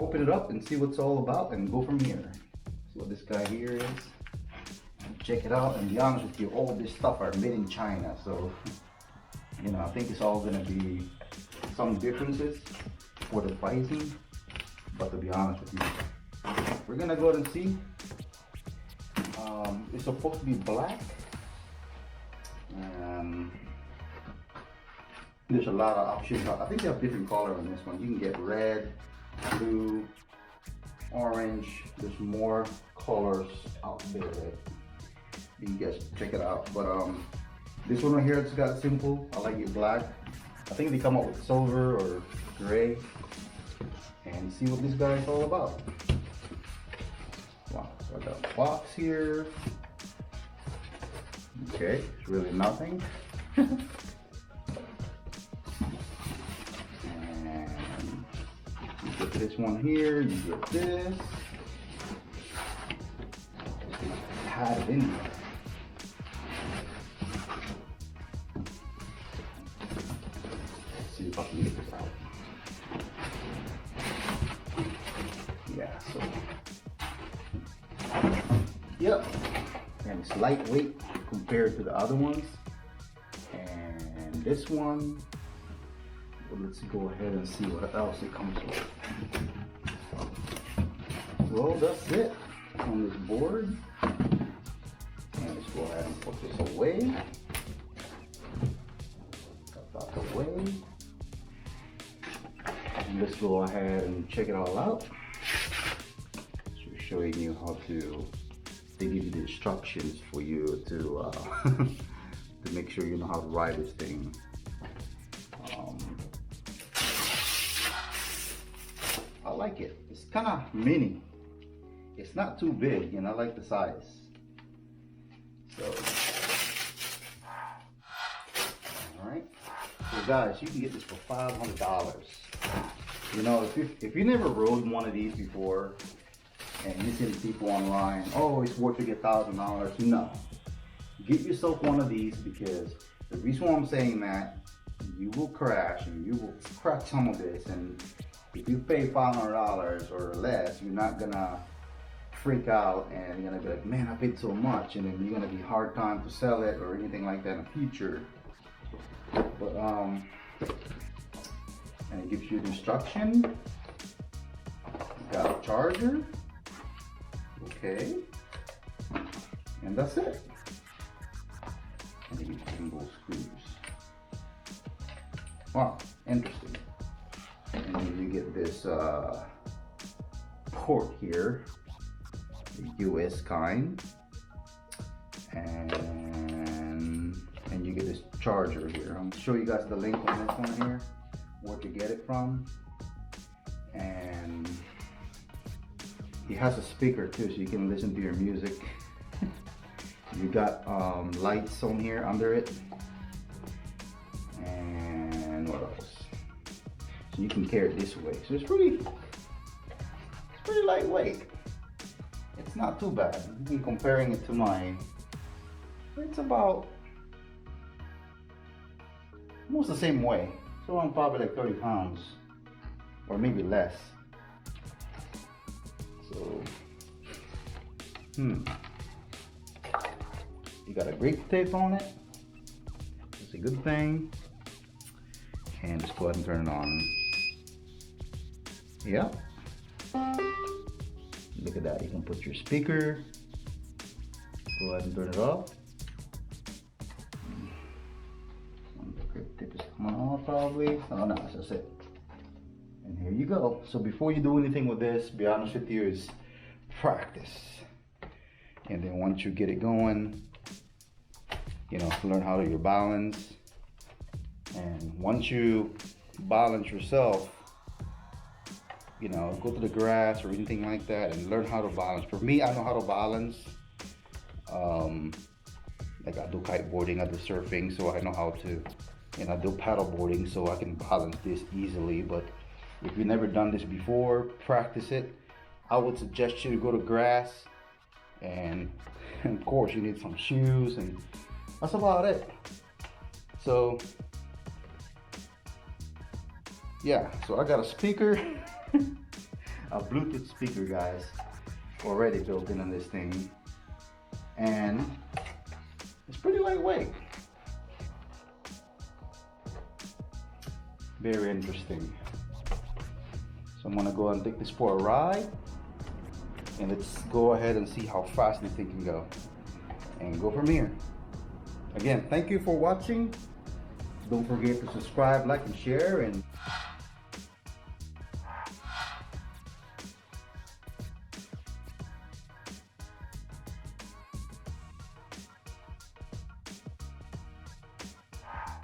open it up and see what's all about and go from here. See what this guy here is. Check it out, and to be honest with you, all this stuff are made in China, so you know, I think it's all gonna be some differences for the pricing, but to be honest with you, we're gonna go ahead and see. It's supposed to be black, and there's a lot of options. I think they have different color on this one. You can get red, blue, orange. There's more colors out there. You guys check it out. But this one right here, it's got simple. I like it black. I think they come up with silver or gray. And see what this guy is all about. Wow, so I got a box here. Okay, it's really nothing. And you get this one here, you get this. Had it in there. Let's see if I can get this out. Yeah, so yep, and it's lightweight compared to the other ones. And this one, well, let's go ahead and see what else it comes with. Well, that's it on this board. And let's go ahead and put this away. Put that away. And let's go ahead and check it all out. So showing you how to, they give you the instructions for you to to make sure you know how to ride this thing. I like it. It's kind of mini. It's not too big, and I like the size. So, all right. So guys, you can get this for $500. You know, if you never rode one of these before, and you see people online, oh, it's worth to get $1,000. No, get yourself one of these, because the reason why I'm saying that, you will crash and you will crack some of this, and if you pay $500 or less, you're not gonna freak out and you're gonna be like, man, I paid so much, and then you're gonna be hard time to sell it or anything like that in the future. But and it gives you the instruction. You got a charger, okay, and that's it. And then you single screws. Wow, interesting. And then you get this port here, the US kind, and you get this charger here. I'm gonna show you guys the link on this one here, where to get it from. And it has a speaker too, so you can listen to your music. You got lights on here under it, and what else? So you can carry it this way. So it's pretty lightweight. It's not too bad. I'm comparing it to mine. It's about almost the same way. So I'm probably like 30 pounds, or maybe less. So, you got a grip tape on it. It's a good thing. And just go ahead and turn it on. Yeah. Look at that. You can put your speaker. Go ahead and turn it off. The grip tape is coming off probably. Oh no, that's it. And here you go. So before you do anything with this, be honest with you, is practice. And then once you get it going, you know, learn how to your balance. And once you balance yourself, you know, go to the grass or anything like that and learn how to balance. For me, I know how to balance. Like I do kiteboarding, I do surfing, so I know how to, and I do paddle boarding, so I can balance this easily. But if you've never done this before, practice it. I would suggest you to go to grass, and of course you need some shoes, and that's about it. So yeah, so I got a speaker. a Bluetooth speaker, guys, already built in on this thing, and it's pretty lightweight. Very interesting. So I'm gonna go and take this for a ride, and let's go ahead and see how fast this thing can go, and go from here. Again, thank you for watching. Don't forget to subscribe, like, and share, and